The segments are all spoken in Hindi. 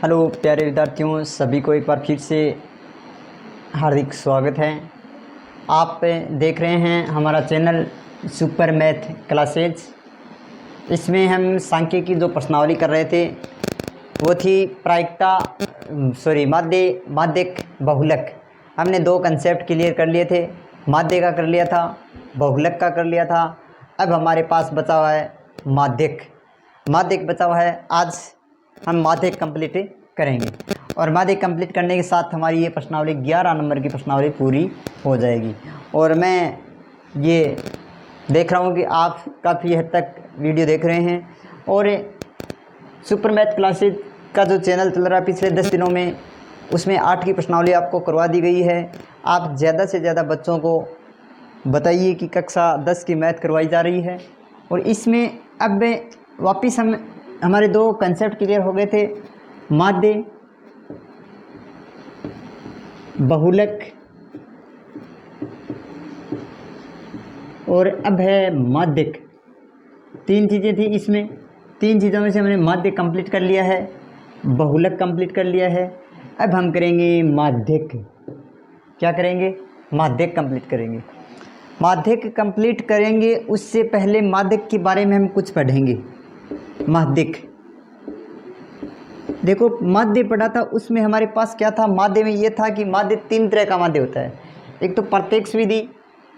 हेलो प्यारे विद्यार्थियों, सभी को एक बार फिर से हार्दिक स्वागत है। आप देख रहे हैं हमारा चैनल सुपर मैथ क्लासेज। इसमें हम सांख्यिकी की जो प्रश्नावली कर रहे थे वो थी माध्यक बहुलक। हमने दो कंसेप्ट क्लियर कर लिए थे, माध्य का कर लिया था, बहुलक का कर लिया था। अब हमारे पास बचा हुआ है माध्यक बचा हुआ है। आज हम माध्यक कंप्लीट करेंगे और माध्यक कंप्लीट करने के साथ हमारी ये प्रश्नावली 11 नंबर की प्रश्नावली पूरी हो जाएगी। और मैं ये देख रहा हूँ कि आप काफ़ी हद तक वीडियो देख रहे हैं और सुपर मैथ क्लासेज का जो चैनल चल रहा है पिछले 10 दिनों में, उसमें 8 की प्रश्नावली आपको करवा दी गई है। आप ज़्यादा से ज़्यादा बच्चों को बताइए कि कक्षा 10 की मैथ करवाई जा रही है। और इसमें अब वापस हमारे दो कंसेप्ट क्लियर हो गए थे, माध्य बहुलक और अब है माध्यक। तीन चीज़ें थी इसमें, तीन चीज़ों में से हमने माध्य कंप्लीट कर लिया है, बहुलक कंप्लीट कर लिया है। अब हम करेंगे माध्यक। क्या करेंगे? माध्यक कंप्लीट करेंगे। माध्यक कंप्लीट करेंगे उससे पहले माध्यक के बारे में हम कुछ पढ़ेंगे। माध्यक देखो, माध्य पढ़ा था, उसमें हमारे पास क्या था? माध्य में ये था कि माध्य 3 तरह का माध्य होता है। एक तो प्रत्यक्ष विधि,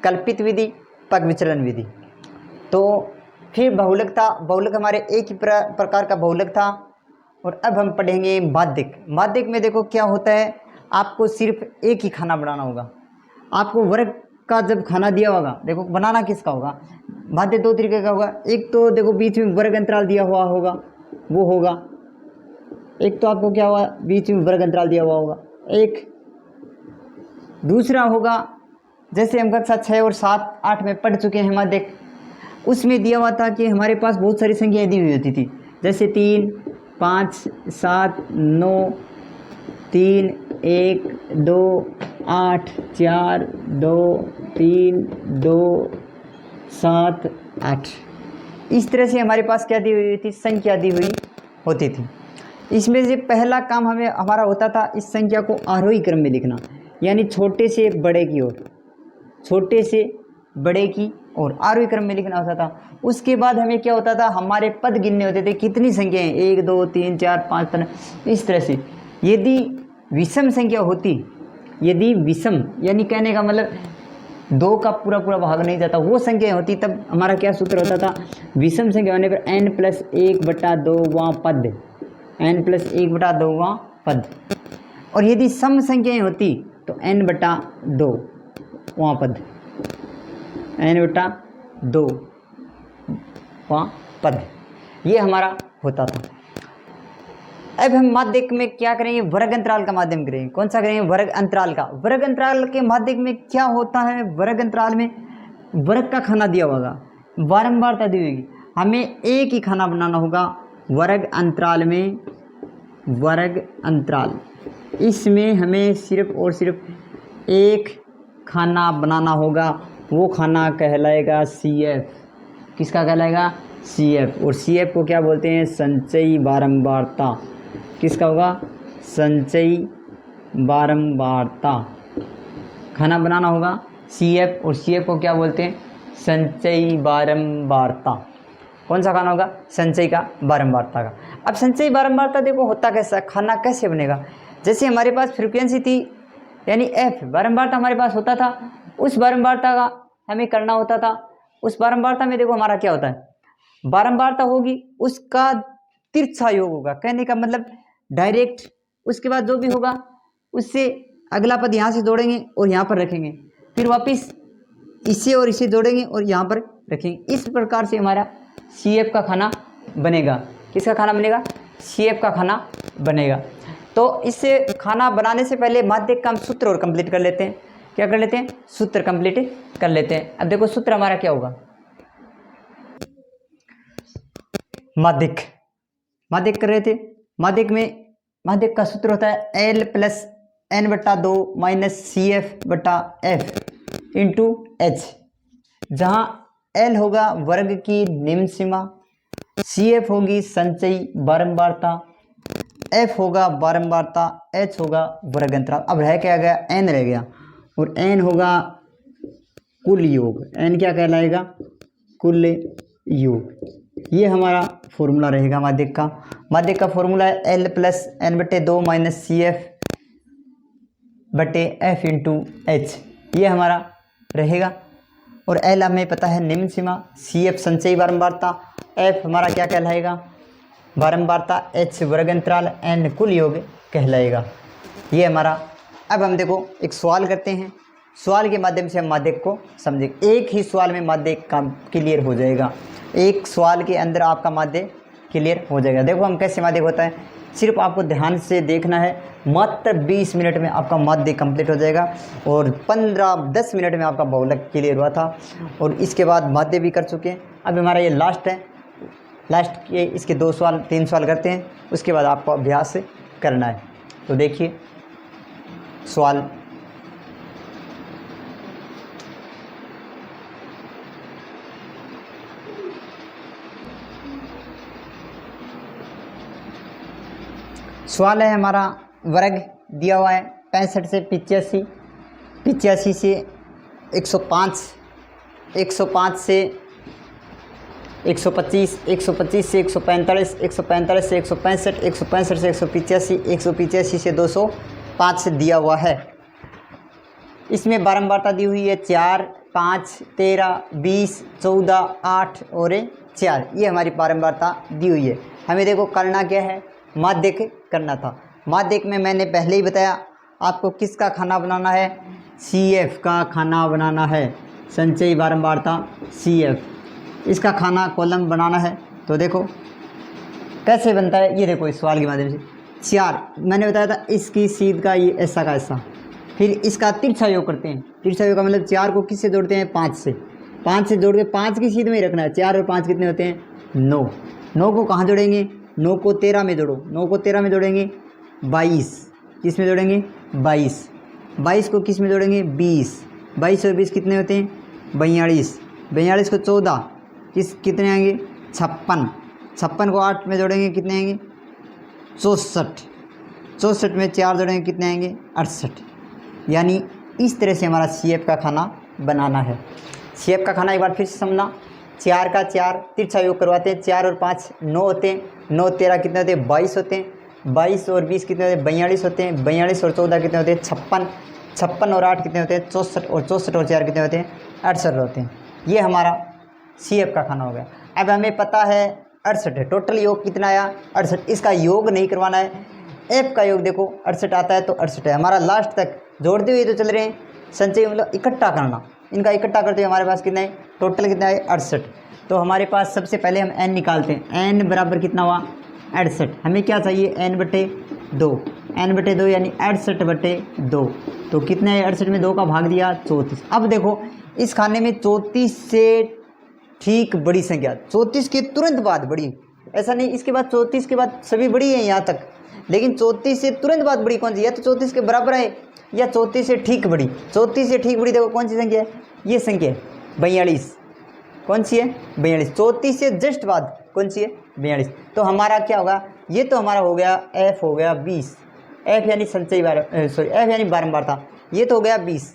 कल्पित विधि, पग विचलन विधि। तो फिर बहुलक था, बहुलक हमारे एक ही प्रकार का बहुलक था। और अब हम पढ़ेंगे माध्यक। माध्यक में देखो क्या होता है, आपको सिर्फ एक ही खाना बनाना होगा। आपको वर्ग का जब खाना दिया होगा, देखो बनाना किसका होगा? माध्य 2 तरीके का होगा। एक तो देखो बीच में वर्ग अंतराल दिया हुआ होगा, वो होगा। एक तो आपको क्या हुआ, बीच में वर्ग अंतराल दिया हुआ होगा। एक दूसरा होगा, जैसे हम कक्षा 6 और 7, 8 में पढ़ चुके हैं माध्यक, उसमें दिया हुआ था कि हमारे पास बहुत सारी संख्याएं दी हुई होती थी, जैसे 3, 5, 7, 9, 3, 1, 2, 8, 4, 2, 3, 2, 7, 8। इस तरह से हमारे पास क्या दी हुई थी? संख्या दी हुई होती थी। इसमें से पहला काम हमारा होता था इस संख्या को आरोही क्रम में लिखना, यानी छोटे से बड़े की ओर, छोटे से बड़े की ओर आरोही क्रम में लिखना होता था। उसके बाद हमें क्या होता था, हमारे पद गिनने होते थे, कितनी संख्याएं, 1, 2, 3, 4, 5, 3, इस तरह से। यदि विषम संख्या होती, यदि विषम यानी कहने का मतलब 2 का पूरा पूरा भाग नहीं जाता, वो संख्या होती, तब हमारा क्या सूत्र होता था? विषम संख्या होने पर n+1/2वां पद, n+1/2वां पद। और यदि सम संख्याएं होती तो n/2वां पद, n/2वां पद, ये हमारा होता था। अब हम माध्यक में क्या करेंगे? वर्ग अंतराल का माध्यम करेंगे। कौन सा करेंगे? वर्ग अंतराल का। वर्ग अंतराल के माध्यक में क्या होता है? वर्ग अंतराल में वर्ग का खाना दिया होगा, बारंबारता दी होगी, हमें एक ही खाना बनाना होगा वर्ग अंतराल में। वर्ग अंतराल, इसमें हमें सिर्फ और सिर्फ एक खाना बनाना होगा, वो खाना कहलाएगा CF। किसका कहलाएगा? CF। और CF को क्या बोलते हैं? संचयी बारंबारता। किसका होगा? संचयी बारंबारता। खाना बनाना होगा CF, और CF को क्या बोलते हैं? संचयी बारंबारता। कौन सा खाना होगा? संचयी का बारंबारता का। अब संचयी बारंबारता देखो होता कैसा, खाना कैसे बनेगा? जैसे हमारे पास फ्रीक्वेंसी थी, यानी F बारंबारता हमारे पास होता था, उस बारंबारता का हमें करना होता था। उस बारंबारता में देखो हमारा क्या होता है, बारंबारता होगी उसका तिरछा योग होगा, कहने का मतलब डायरेक्ट। उसके बाद जो भी होगा उससे अगला पद यहाँ से जोड़ेंगे और यहाँ पर रखेंगे, फिर वापस इससे और इसे जोड़ेंगे और यहाँ पर रखेंगे। इस प्रकार से हमारा CF का खाना बनेगा। किसका खाना बनेगा? CF का खाना बनेगा। तो इससे खाना बनाने से पहले माध्यक का हम सूत्र और कंप्लीट कर लेते हैं। क्या कर लेते हैं? सूत्र कंप्लीट कर लेते हैं। अब देखो सूत्र हमारा क्या होगा, माध्यक कर रहे थे। माध्यक में माध्यक का सूत्र होता है L+n/2 CF/F × H, जहाँ L होगा वर्ग की निम्न सीमा, CF होगी संचयी बारंबारता, F होगा बारंबारता, H होगा वर्ग अंतराल। अब रह क्या गया, N रह गया, और N होगा कुल योग। N क्या कहलाएगा, कुल योग। ये हमारा फॉर्मूला रहेगा माध्यक का। माध्यक का फॉर्मूला है L प्लस N बटे 2 माइनस CF बटे F इंटू H, ये हमारा रहेगा। और L हमें पता है निम्न सीमा, CF संचयी बारंबारता, F हमारा क्या कहलाएगा, बारंबारता, H वर्ग अंतराल, N कुल योग कहलाएगा। ये हमारा। अब हम देखो एक सवाल करते हैं, सवाल के माध्यम से हम माध्यक को समझेंगे। एक ही सवाल में माध्यक का क्लियर हो जाएगा, एक सवाल के अंदर आपका माध्यक क्लियर हो जाएगा। देखो हम कैसे माध्यक होता है, सिर्फ आपको ध्यान से देखना है। मात्र 20 मिनट में आपका माध्य कंप्लीट हो जाएगा, और 15-10 मिनट में आपका बहुलक क्लियर हुआ था, और इसके बाद माध्य भी कर चुके हैं। अब हमारा ये लास्ट है, लास्ट के इसके 2 सवाल 3 सवाल करते हैं, उसके बाद आपको अभ्यास करना है। तो देखिए सवाल, सवाल है हमारा, वर्ग दिया हुआ है 65 से 85, 85 से 105, 105 से 125, 125 से 145, 145 से 165, 165 से 185, 185 से 205 से दिया हुआ है। इसमें बारंबारता दी हुई है 4, 5, 13, 20, 14, 8 और 4, ये हमारी बारंबारता दी हुई है। हमें देखो करना क्या है, माध्यक करना था। माध्यक में मैंने पहले ही बताया आपको किसका खाना बनाना है, CF का खाना बनाना है, संचयी बारंबारता CF, इसका खाना कॉलम बनाना है। तो देखो कैसे बनता है, ये देखो इस सवाल के माध्यम से। 4 मैंने बताया था, इसकी सीध का ये ऐसा का ऐसा, फिर इसका तिरछा योग करते हैं। तिरछा योग का मतलब 4 को किससे जोड़ते हैं, 5 से, 5 से जोड़ के 5 की सीध में ही रखना है। 4 और 5 कितने होते हैं, 9। 9 को कहाँ जोड़ेंगे, 9 को 13 में जोड़ो, 9 को 13 में जोड़ेंगे 22, किस में जोड़ेंगे 22, 22 को किस में जोड़ेंगे 20, 22 और 20 कितने होते हैं 42, 42 को 14 कितने आएंगे 56, 56 को 8 में जोड़ेंगे कितने आएंगे 64, 64 में 4 जोड़ेंगे कितने आएंगे 68। यानी इस तरह से हमारा CF का खाना बनाना है। CF का खाना एक बार फिर से समझना, 4 का 4 तिरछा योग करवाते हैं, 4 और 5 9 होते हैं, 9 13 कितने होते हैं 22 होते हैं, 22 और 20 कितने होते हैं 42 होते हैं, 42 और 14 कितने होते हैं 56, 56 और 8 कितने होते हैं 64, और 64 और 4 कितने होते हैं 68 होते हैं। ये हमारा CF का खाना हो गया। अब हमें पता है 68 है, टोटल योग कितना आया 68, इसका योग नहीं करवाना है। F का योग देखो 68 आता है तो 68 है हमारा, लास्ट तक जोड़ते हुए तो चल रहे हैं, संचय मतलब इकट्ठा करना, इनका इकट्ठा करते हुए हमारे पास कितना है टोटल कितना है 68। तो हमारे पास सबसे पहले हम n निकालते हैं, n बराबर कितना हुआ 68, हमें क्या चाहिए n बटे 2, n बटे 2 यानी 68 बटे 2, तो कितना है 68 में 2 का भाग दिया 34। अब देखो इस खाने में 34 से ठीक बड़ी संख्या, 34 के तुरंत बाद बड़ी, ऐसा नहीं इसके बाद 34 के बाद सभी बड़ी है यहाँ तक, लेकिन 34 से तुरंत बाद बड़ी कौन सी, या तो 34 के बराबर है या 34 से ठीक बड़ी। 34 से ठीक बड़ी देखो कौन सी संख्या है, ये संख्या है 42, कौन सी है 42, 34 से जस्ट बाद कौन सी है 42। तो हमारा क्या होगा, ये तो हमारा हो गया F हो गया 20, F यानी संचयी सॉरी F यानी बारंबारता, ये तो हो गया 20।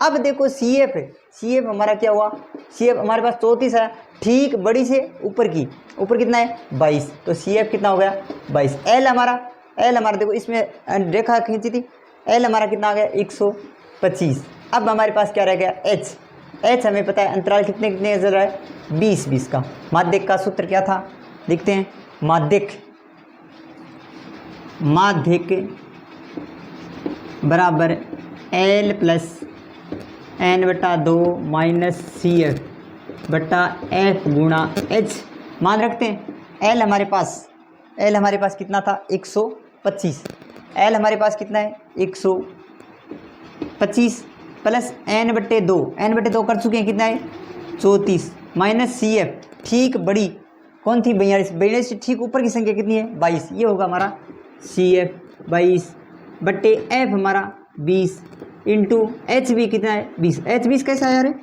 अब देखो CF है, CF हमारा क्या हुआ, CF हमारे पास 34 है, ठीक बड़ी से ऊपर की, ऊपर कितना है 22, तो CF कितना हो गया 22। L हमारा देखो इसमें रेखा खींची थी, L हमारा कितना आ गया 125। अब हमारे पास क्या रह गया H हमें पता है अंतराल कितने कितने चल रहा है 20-20 का। माध्यक का सूत्र क्या था देखते हैं, माध्यक बराबर L प्लस n बटा 2 माइनस CF बटा F गुणा H। मान रखते हैं L हमारे पास कितना था 125, L हमारे पास कितना है 125 प्लस n बटे 2 कर चुके हैं कितना है 34 माइनस CF ठीक बड़ी कौन थी 42 से ठीक ऊपर की संख्या कितनी है 22, ये होगा हमारा CF 22 बटे F हमारा 20 इंटू H भी कितना है 20। H 20 कैसा है यार,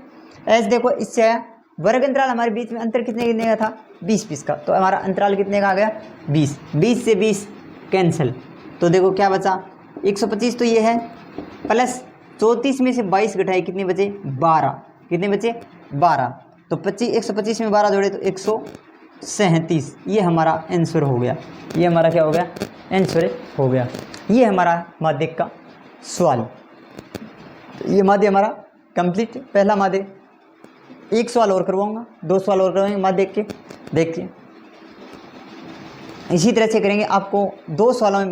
H देखो इससे आया, वर्ग अंतराल हमारे बीच में अंतर कितने का था 20-20 का, तो हमारा अंतराल कितने का आ गया 20। 20 से 20 कैंसिल। तो देखो क्या बचा, 125 तो ये है, प्लस 34 में से 22 घटाए कितने बचे, 12। कितने बचे, 12। तो 125 में 12 जोड़े तो 137। ये हमारा आंसर हो गया। ये हमारा क्या हो गया, आंसर हो गया। ये हमारा माध्यक का सवाल। तो ये माध्य हमारा कंप्लीट, पहला माध्य। एक सवाल और करवाऊंगा, 2 सवाल और करवाएंगे माध्यक के। देखिए इसी तरह से करेंगे, आपको 2 सवालों में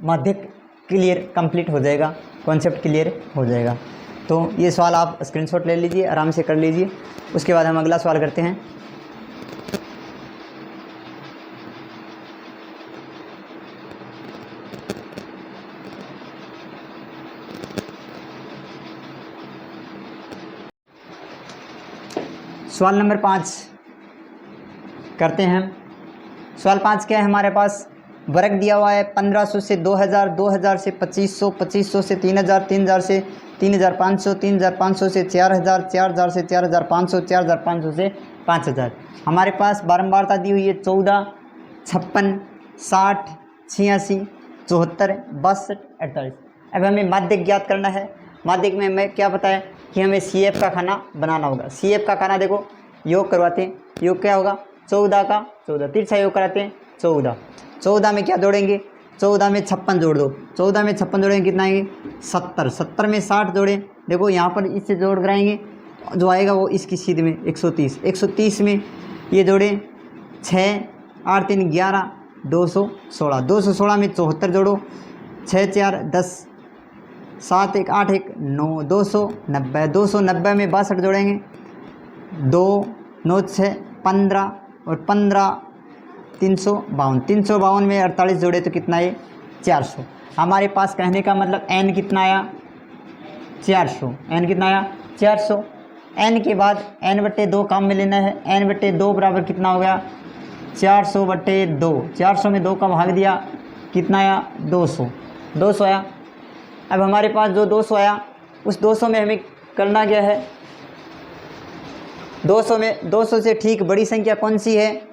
माध्यक क्लियर कंप्लीट हो जाएगा, कॉन्सेप्ट क्लियर हो जाएगा। तो ये सवाल आप स्क्रीनशॉट ले लीजिए, आराम से कर लीजिए। उसके बाद हम अगला सवाल करते हैं। सवाल नंबर 5 करते हैं। सवाल 5 क्या है हमारे पास, वर्ग दिया हुआ है 1500 से 2000, 2000 से 2500, 2500 से 3000, 3000 से 3500, 3500 से 4000, 4000 से 4500, 4500 से 5000। हमारे पास बारंबारता दी हुई है 14, 56, 60, 86, 74, 62, 48। अब हमें माध्यक ज्ञात करना है। माध्यक में हमें क्या पता है कि हमें CF का खाना बनाना होगा। CF का खाना देखो, योग करवाते हैं। योग क्या होगा, 14 का 14, तिरछा योग कराते हैं 14। 14 में क्या जोड़ेंगे, 14 में 56 जोड़ दो, 14 में 56 जोड़ेंगे कितना आएंगे, 70। 70 में 60 जोड़े, देखो यहाँ पर इससे जोड़ कराएंगे, जो आएगा वो इसकी सीध में 130। 130 में ये जोड़े 6, 8, 3, 11, 216। 216 में 74 जोड़ो, 6, 4, 10, 7, 1, 8, 1, 9, 290। 290 में 62 जोड़ेंगे, 2, 9, 6, 15 और 15, 352। 352 में 48 जोड़े तो कितना है, 400। हमारे पास कहने का मतलब n कितना आया, 400। n कितना आया, 400। n के बाद n/2 काम में लेना है। n/2 बराबर कितना हो गया, 400/2। 400 में 2 का भाग दिया, कितना आया, 200। 200 आया। अब हमारे पास जो 200 आया, उस 200 में हमें करना क्या है, 200 में 200 से ठीक बड़ी संख्या कौन सी है,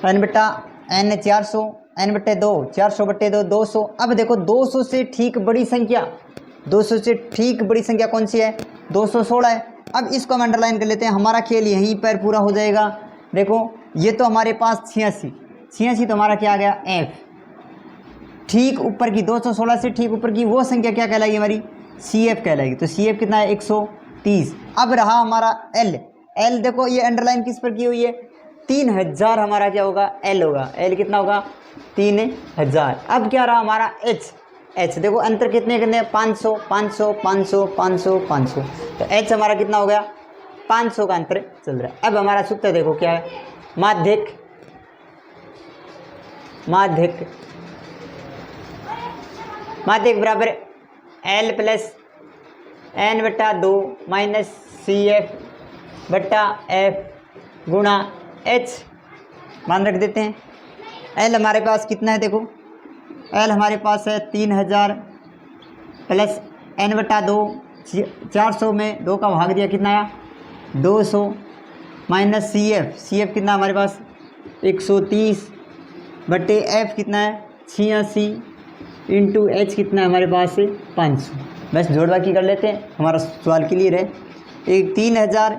n/n 400, n/2 400/2 200। अब देखो 200 से ठीक बड़ी संख्या, 200 से ठीक बड़ी संख्या कौन सी है, 216 है। अब इसको हम अंडरलाइन कर लेते हैं, हमारा खेल यहीं पर पूरा हो जाएगा। देखो ये तो हमारे पास 86 तो हमारा क्या आ गया, f। ठीक ऊपर की 216 से ठीक ऊपर की वो संख्या क्या कहलाएगी, हमारी CF कहलाएगी। तो CF कितना है, 130। अब रहा हमारा L देखो ये अंडरलाइन किस पर की हुई है, 3000 हमारा क्या होगा, L होगा। L कितना होगा, 3000। अब क्या रहा हमारा H देखो अंतर कितने कितने, 500 500 500 500 500। तो H हमारा कितना हो गया, 500 का अंतर चल रहा है। अब हमारा सूत्र देखो क्या है, माध्यक बराबर L plus n/2 minus CF/F गुणा H। मान रख देते हैं। L हमारे पास कितना है, देखो L हमारे पास है 3000 प्लस n/2, 400 में 2 का भाग दिया, कितना आया, 200 माइनस CF कितना हमारे पास 130/F कितना है 86 इंटू H कितना है हमारे पास 500। बस जोड़ बाकी कर लेते हैं, हमारा सवाल क्लियर है। एक 3000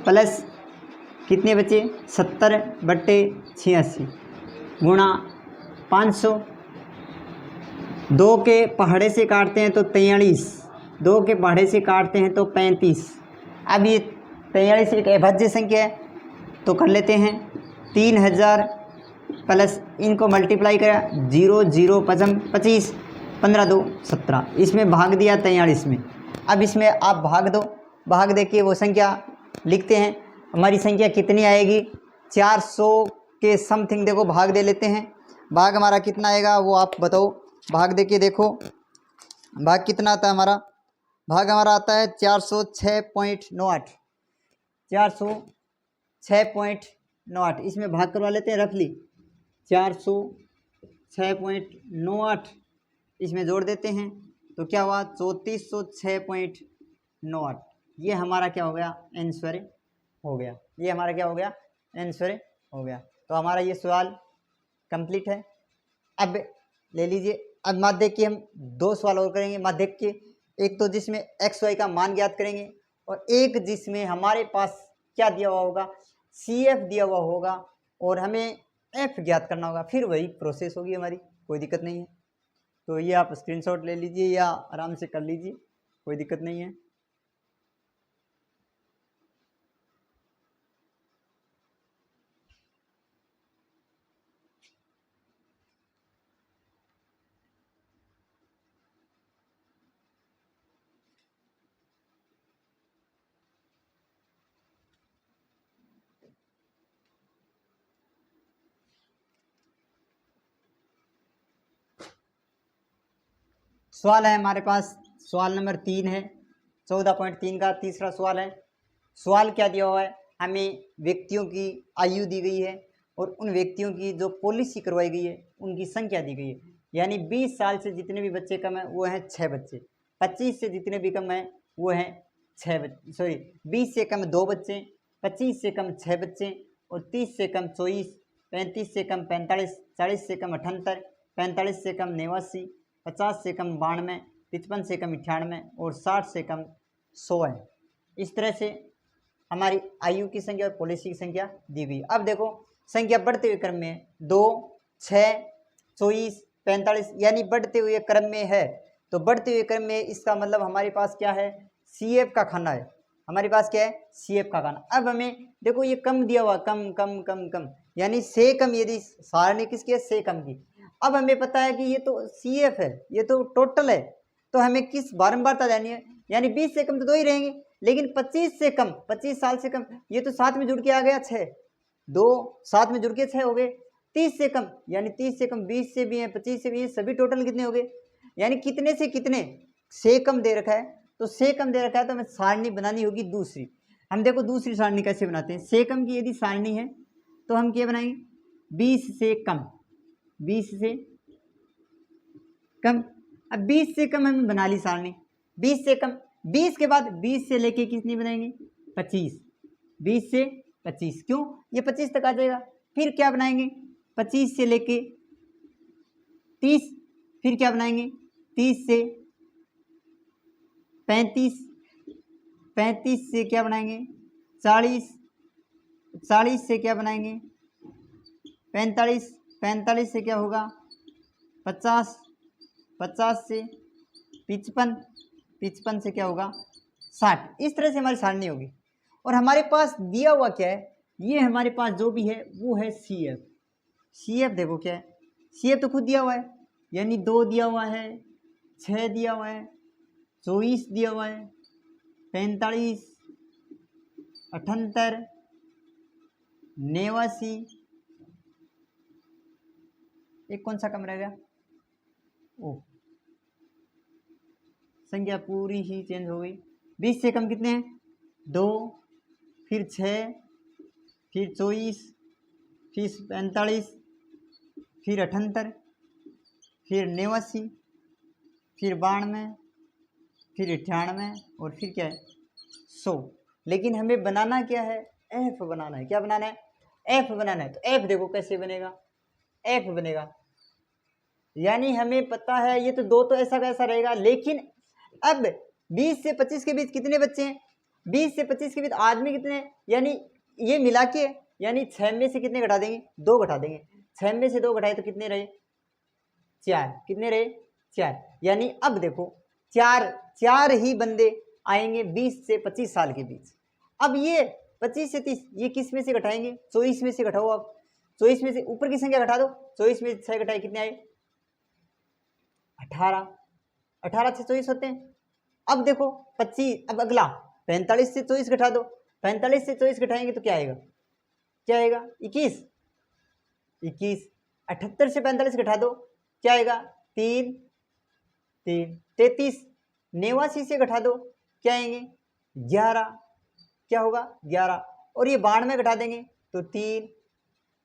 प्लस कितने बचे 70/86 गुणा 500। 2 के पहाड़े से काटते हैं तो 43, 2 के पहाड़े से काटते हैं तो 35। अब ये 43 एक अभाज्य संख्या है तो कर लेते हैं 3000 प्लस इनको मल्टीप्लाई करा 0 0 5 25 15 2 17। इसमें भाग दिया 43 में। अब इसमें आप भाग दो, भाग दे के वो संख्या लिखते हैं। हमारी संख्या कितनी आएगी 400 के समथिंग। देखो भाग दे लेते हैं, भाग हमारा कितना आएगा वो आप बताओ। भाग दे के देखो भाग कितना आता है हमारा। भाग हमारा आता है 406.98, 406.98। इसमें भाग करवा लेते हैं रफली 406.98 इसमें जोड़ देते हैं तो क्या हुआ 3406.98। ये हमारा क्या हो गया आंसर हो गया। ये हमारा क्या हो गया आंसर हो गया। तो हमारा ये सवाल कंप्लीट है। अब ले लीजिए, अब माध्यक के हम 2 सवाल और करेंगे माध्यक के। एक तो जिसमें एक्स वाई का मान ज्ञात करेंगे और एक जिसमें हमारे पास क्या दिया हुआ होगा, सी एफ दिया हुआ होगा और हमें एफ ज्ञात करना होगा। फिर वही प्रोसेस होगी हमारी, कोई दिक्कत नहीं है। तो ये आप स्क्रीनशॉट ले लीजिए या आराम से कर लीजिए, कोई दिक्कत नहीं है। सवाल है हमारे पास, सवाल नंबर 3 है, 14.3 का तीसरा सवाल है। सवाल क्या दिया हुआ है, हमें व्यक्तियों की आयु दी गई है और उन व्यक्तियों की जो पॉलिसी करवाई गई है उनकी संख्या दी गई है। यानी 20 साल से जितने भी बच्चे कम हैं वो हैं 6 बच्चे, 25 से जितने भी कम हैं वो हैं 6 बच्चे, सॉरी 20 से कम 2 बच्चे, 25 से कम 6 बच्चे और 30 से कम 24, 35 से कम 45, 40 से कम 78, 45 से कम 89, 50 से कम 92, 55 से कम 98 और 60 से कम 100 है। इस तरह से हमारी आयु की संख्या और पॉलिसी की संख्या दी गई। अब देखो संख्या बढ़ते हुए क्रम में है, 2, 6, 24, 45 यानी बढ़ते हुए क्रम में है। तो बढ़ते हुए क्रम में इसका मतलब हमारे पास क्या है, सी एफ का खाना है। हमारे पास क्या है, सी एफ का खाना। अब हमें देखो ये कम दिया हुआ, कम कम कम कम, यानी से कम, यदि सारणी किसकी है, से कम की। अब हमें पता है कि ये तो सी एफ है, ये तो टोटल है, तो हमें किस बारंबारता जानी है, यानी 20 से कम तो 2 ही रहेंगे, लेकिन 25 से कम, 25 साल से कम, ये तो साथ में जुड़ के आ गया 6, 2 साथ में जुड़ के 6 हो गए। 30 से कम, यानी 30 से कम 20 से भी है, 25 से भी है, सभी टोटल कितने हो गए, यानी कितने से कितने, से कम दे रखा है, तो से कम दे रखा है तो हमें सारणी बनानी होगी दूसरी। हम देखो दूसरी सारणी कैसे बनाते हैं। से कम की यदि सारणी है तो हम क्या बनाएंगे, 20 से कम, 20 से कम। अब 20 से कम हमने बना ली सारणी, 20 से कम, 20 के बाद 20 से लेके कितनी बनाएंगे, 25, 20 से 25, क्यों, ये 25 तक आ जाएगा। फिर क्या बनाएंगे, 25 से लेके 30, फिर क्या बनाएंगे, 30 से 35, 35 से क्या बनाएंगे, 40, 40 से क्या बनाएंगे, 45, 45 से क्या होगा, 50, 50 से 55, 55 से क्या होगा, 60। इस तरह से हमारी सारणी होगी। और हमारे पास दिया हुआ क्या है, ये हमारे पास जो भी है वो है सी एफ। सी एफ देखो क्या है, सी एफ तो खुद दिया हुआ है, यानी 2 दिया हुआ है, 6 दिया हुआ है, 24 दिया हुआ है, 45, 78, 89, एक कौन सा कम रह गया, ओ संख्या पूरी ही चेंज हो गई। 20 से कम कितने हैं, 2, फिर 6, फिर 24, फिर 45, फिर 78, फिर 89, फिर 92, फिर 98 और फिर क्या है, 100। लेकिन हमें बनाना क्या है, एफ बनाना है। क्या बनाना है, एफ बनाना है। तो एफ देखो कैसे बनेगा, एफ बनेगा, यानी हमें पता है ये तो 2 तो ऐसा का ऐसा रहेगा, लेकिन अब 20 से 25 के बीच कितने बच्चे हैं, 20 से 25 के बीच आदमी कितने हैं, यानी ये मिला के, यानी 6 में से कितने घटा देंगे, 2 घटा देंगे। 6 में से 2 घटाए तो कितने रहे, 4, कितने रहे, 4। यानी अब देखो 4 ही बंदे आएंगे 20 से 25 साल के बीच। अब ये 25 से 30 ये किस में से घटाएंगे, 24 में से घटाओ। अब 24 में से ऊपर की संख्या घटा दो, 24 में 6 घटाए कितने आए, 18, 18 से 24 होते हैं। अब देखो 25, अब अगला 45 से 24 घटा दो, 45 से 24 घटाएंगे तो क्या आएगा, क्या आएगा, 21, 21, 78 से 45 घटा दो, क्या आएगा, 3, 3, 33, 89 से घटा दो, क्या आएंगे, 11, क्या होगा, 11, और ये 92 घटा देंगे तो 3,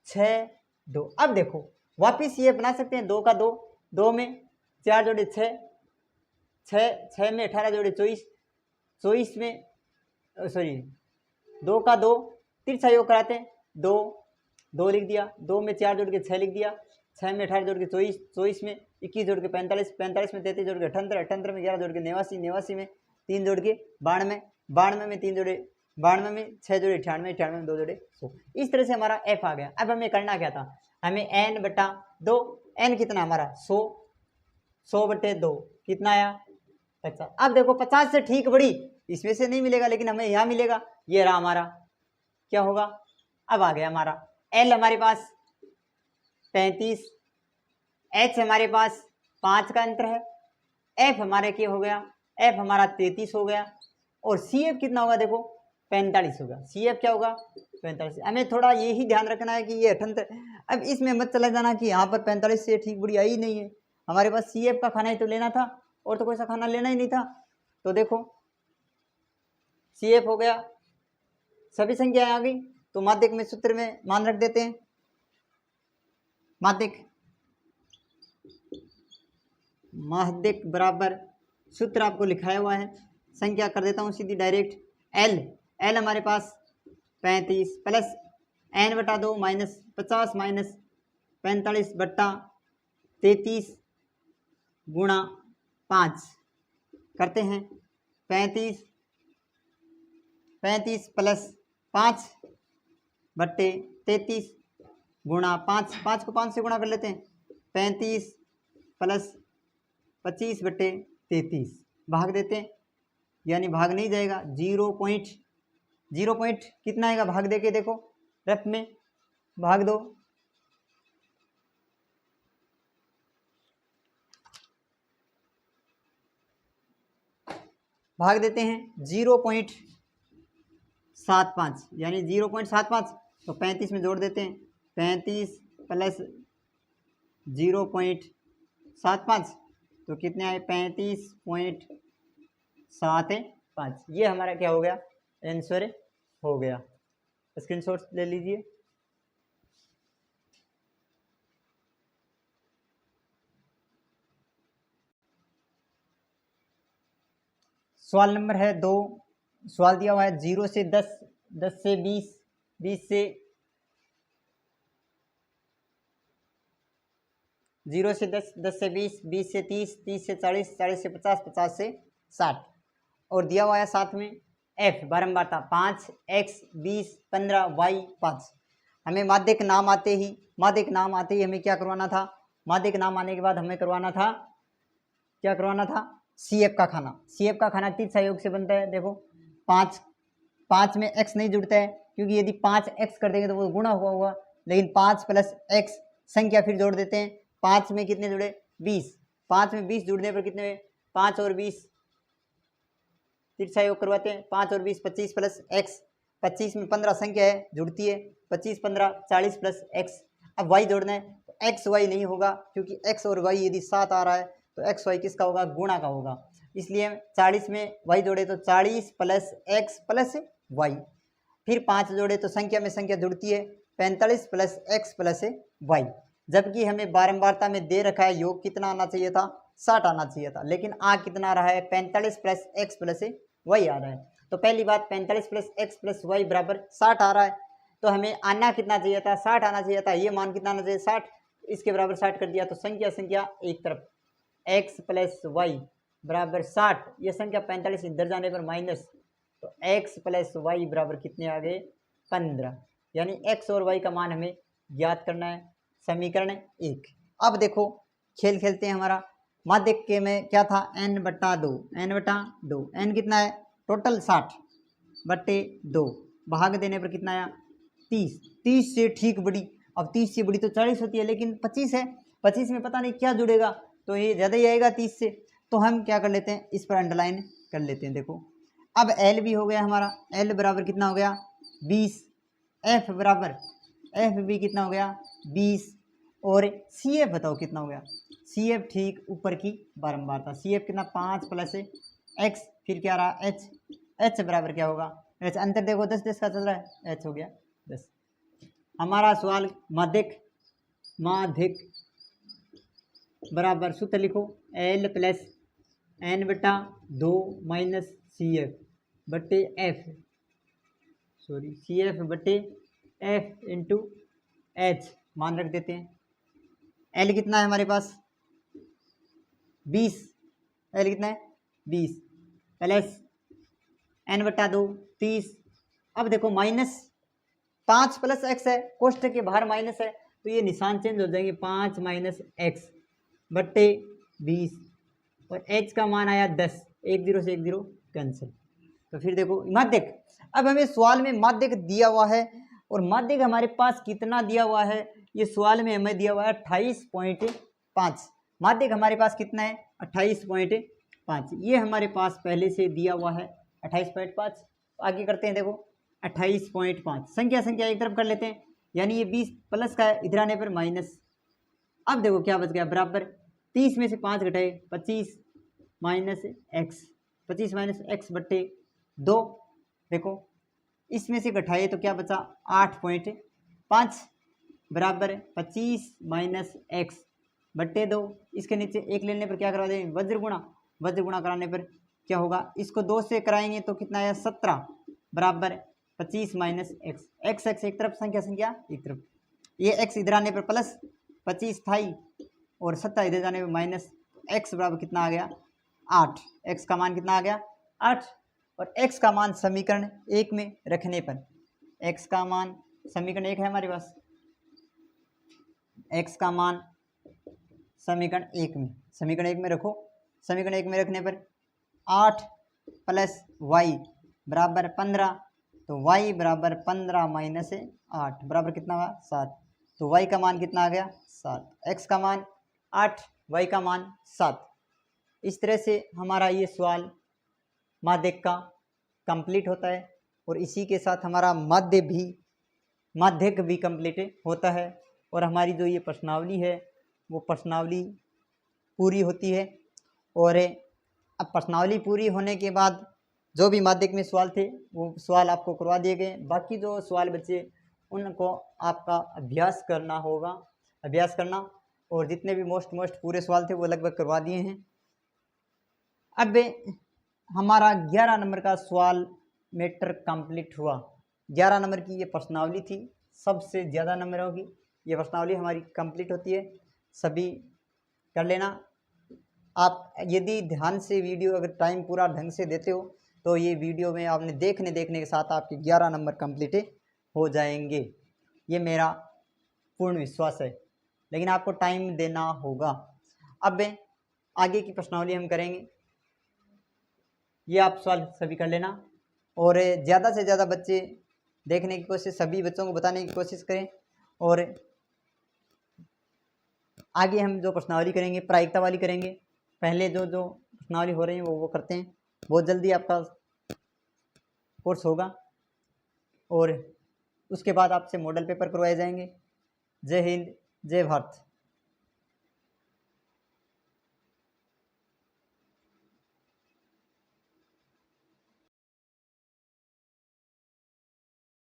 6, 2। अब देखो वापिस ये बना सकते हैं, 2 का 2, 2 में 4 जोड़े 6, 6 में 18 जोड़े 24, 24 में सॉरी 2 का 2, तिरछा योग कराते हैं 2 2 लिख दिया, 2 में 4 जोड़ के 6 लिख दिया, 6 में 18 जोड़ के 24, 24 में 21 जोड़ के 45, 45 में 33 जोड़ के 78, 78 में 11 जोड़ के 89, 89 में 3 जोड़ के 92, 92 में 3 जोड़े 92 में 6 जोड़े 98, 98 में 2 जोड़े 100। इस तरह से हमारा एफ आ गया। अब हमें करना क्या था, हमें n बटा 2, n कितना हमारा 100, 100 बटे 2 कितना आया 50। अब देखो 50 से ठीक बड़ी इसमें से नहीं मिलेगा, लेकिन हमें यहाँ मिलेगा, ये रहा हमारा क्या होगा। अब आ गया हमारा l हमारे पास 35, h हमारे पास 5 का अंतर है, f हमारे क्या हो गया, f हमारा 33 हो गया, और CF कितना होगा देखो 45 होगा। CF क्या होगा 45। हमें थोड़ा यही ध्यान रखना है कि ये 78, अब इसमें मत चला जाना कि यहाँ पर 45 से ठीक बड़ी आई ही नहीं है, हमारे पास CF का खाना ही तो लेना था और तो कोई सा खाना लेना ही नहीं था। तो देखो CF हो गया, सभी संख्याएं आ गई, तो माध्यक में सूत्र में मान रख देते हैं। माध्यक बराबर सूत्र आपको लिखाया हुआ है, संख्या कर देता हूँ सीधी डायरेक्ट। L हमारे पास 35 प्लस n बटा 2 माइनस 50 माइनस 45 बट्टा 33 गुणा 5 करते हैं। 35 प्लस 5 बट्टे 33 गुणा 5, 5 को 5 से गुणा कर लेते हैं। 35 प्लस 25 बट्टे 33 भाग देते हैं, यानी भाग नहीं जाएगा, 0 पॉइंट कितना आएगा भाग दे के देखो रफ में भाग दो, भाग देते हैं 0.75, यानी 0.75, तो 35 में जोड़ देते हैं। 35 प्लस 0.75 तो कितने आए 35.75, ये हमारा क्या हो गया आंसर हो गया। स्क्रीनशॉट ले लीजिए। सवाल नंबर है 2, सवाल दिया हुआ है 0 से 10, 10 से 20, 20 से 0 से 10, 10 से 20, 20 से 30, 30 से 40, 40 से 50, 50 से 60, और दिया हुआ है साथ में f बारंबार था 5, x 20, 15, y 5। हमें माध्यक नाम आते ही हमें क्या करवाना था, माध्यक नाम आने के बाद हमें करवाना था क्या करवाना था CF का खाना। CF का खाना 3 सहयोग से बनता है। देखो 5 में x नहीं जुड़ता है, क्योंकि यदि 5x कर देंगे तो वो गुणा हुआ होगा, लेकिन 5 प्लस x संख्या फिर जोड़ देते हैं। 5 में कितने जुड़े 20, 5 में 20 जुड़ने पर कितने हुए 5 और 20 सहयोग करवाते हैं। 5 और 20 25 प्लस x, 25 में 15 संख्या है जुड़ती है, 25 15 40 प्लस x। अब y जोड़ना है तो x y नहीं होगा, क्योंकि x और y यदि साथ आ रहा है तो x y किसका होगा गुणा का होगा, इसलिए 40 में y जोड़े तो 40 प्लस x प्लस y, फिर 5 जोड़े तो संख्या में संख्या जुड़ती है 45 प्लस x प्लस y, जबकि हमें बारंबारता में दे रखा है योग कितना आना चाहिए था 60 आना चाहिए था, लेकिन आ कितना आ रहा है 45 प्लस x प्लस y आ रहा है। तो पहली बात 45 प्लस x प्लस y बराबर 60 आ रहा है, तो हमें आना कितना चाहिए था 60 आना चाहिए था, ये मान कितना आना चाहिए 60, इसके बराबर 60 कर दिया तो संख्या एक तरफ x प्लस y बराबर 60, ये संख्या 45 इधर जाने पर माइनस, तो x प्लस y बराबर कितने आ गए 15, यानी x और y का मान हमें ज्ञात करना है। समीकरण 1। अब देखो खेल खेलते हैं, हमारा माध्यक के में क्या था n बटा 2, n कितना है टोटल 60 बट्टे 2, भाग देने पर कितना आया 30, 30 से ठीक बड़ी, अब 30 से बड़ी तो 40 होती है, लेकिन 25 है, 25 में पता नहीं क्या जुड़ेगा, तो ये ज़्यादा ही आएगा 30 से, तो हम क्या कर लेते हैं इस पर अंडरलाइन कर लेते हैं। देखो अब L भी हो गया हमारा, L बराबर कितना हो गया 20, F बराबर F भी कितना हो गया 20, और CF बताओ कितना हो गया, CF ठीक ऊपर की बारंबारता, CF कितना 5 प्लस x, फिर क्या रहा h बराबर क्या होगा h, अंतर देखो 10 10 का चल रहा है, h हो गया 10। हमारा सवाल माध्यक बराबर सूत्र लिखो L प्लस n बटा 2 माइनस CF बट्टे F, CF बट्टे एफ इंटू एच मान रख देते हैं। एल कितना है हमारे पास 20, एल कितना है 20 प्लस एन बटा 2 30। अब देखो -5 प्लस एक्स है, कोष्ठक के बाहर माइनस है तो ये निशान चेंज हो जाएंगे, 5 माइनस एक्स बट्टे 20 और एच का मान आया 10, 1 0 से 1 0 कैंसिल। तो फिर देखो माध्यक, अब हमें सवाल में माध्यक दिया हुआ है और माध्यक हमारे पास कितना दिया हुआ है, ये सवाल में हमें दिया हुआ है 28.5। माध्यक हमारे पास कितना है 28.5, ये हमारे पास पहले से दिया हुआ है 28.5। आगे करते हैं, देखो 28.5 संख्या संख्या एक तरफ कर लेते हैं, यानी ये 20 प्लस का है, इधर आने पर माइनस। अब देखो क्या बच गया, बराबर 30 में से 5 घटाए 25 माइनस एक्स, 25 माइनस एक्स बट्टे 2। देखो इसमें से घटाए तो क्या बचा 8.5 बराबर 25 माइनस एक्स बट्टे 2। इसके नीचे एक लेने पर क्या करा देंगे वज्र गुणा, वज्र गुणा कराने पर क्या होगा, इसको 2 से कराएंगे तो कितना आया 17 बराबर 25 माइनस एक्स, एक्स एक्स एक तरफ संख्या संख्या एक तरफ, ये एक्स इधर आने पर प्लस 25 था ही और 17 इधर जाने पर माइनस, एक्स बराबर कितना आ गया 8, एक्स का मान कितना आ गया 8। और एक्स का मान समीकरण 1 में रखने पर, एक्स का मान समीकरण 1 है हमारे पास, एक्स का मान समीकरण 1 में, समीकरण 1 में रखो, समीकरण 1 में रखने पर 8 प्लस वाई बराबर 15, तो y बराबर 15 माइनस 8 बराबर कितना हुआ 7, तो y का मान कितना आ गया 7, x का मान 8, y का मान 7। इस तरह से हमारा ये सवाल माध्यक का कंप्लीट होता है और इसी के साथ हमारा माध्यक भी कंप्लीट होता है और हमारी जो ये प्रश्नावली है वो प्रश्नावली पूरी होती है। और अब प्रश्नावली पूरी होने के बाद जो भी माध्यक में सवाल थे वो सवाल आपको करवा दिए गए, बाकी जो सवाल बचे उनको आपका अभ्यास करना होगा, अभ्यास करना, और जितने भी मोस्ट पूरे सवाल थे वो लगभग करवा दिए हैं। अब हमारा 11 नंबर का सवाल मैटर कंप्लीट हुआ। 11 नंबर की ये प्रश्नावली थी, सबसे ज़्यादा नंबर होगी, ये प्रश्नावली हमारी कंप्लीट होती है, सभी कर लेना। आप यदि ध्यान से वीडियो अगर टाइम पूरा ढंग से देते हो तो ये वीडियो में आपने देखने के साथ आपके 11 नंबर कंप्लीट हो जाएंगे, ये मेरा पूर्ण विश्वास है, लेकिन आपको टाइम देना होगा। अब आगे की प्रश्नावली हम करेंगे, ये आप सवाल सभी कर लेना और ज़्यादा से ज़्यादा बच्चे देखने की कोशिश, सभी बच्चों को बताने की कोशिश करें। और आगे हम जो प्रश्नावली करेंगे प्रायिकता वाली करेंगे, पहले जो प्रश्नावली हो रही है वो करते हैं, बहुत जल्दी आपका कोर्स होगा और उसके बाद आपसे मॉडल पेपर करवाए जाएंगे। जय हिंद, जय भारत।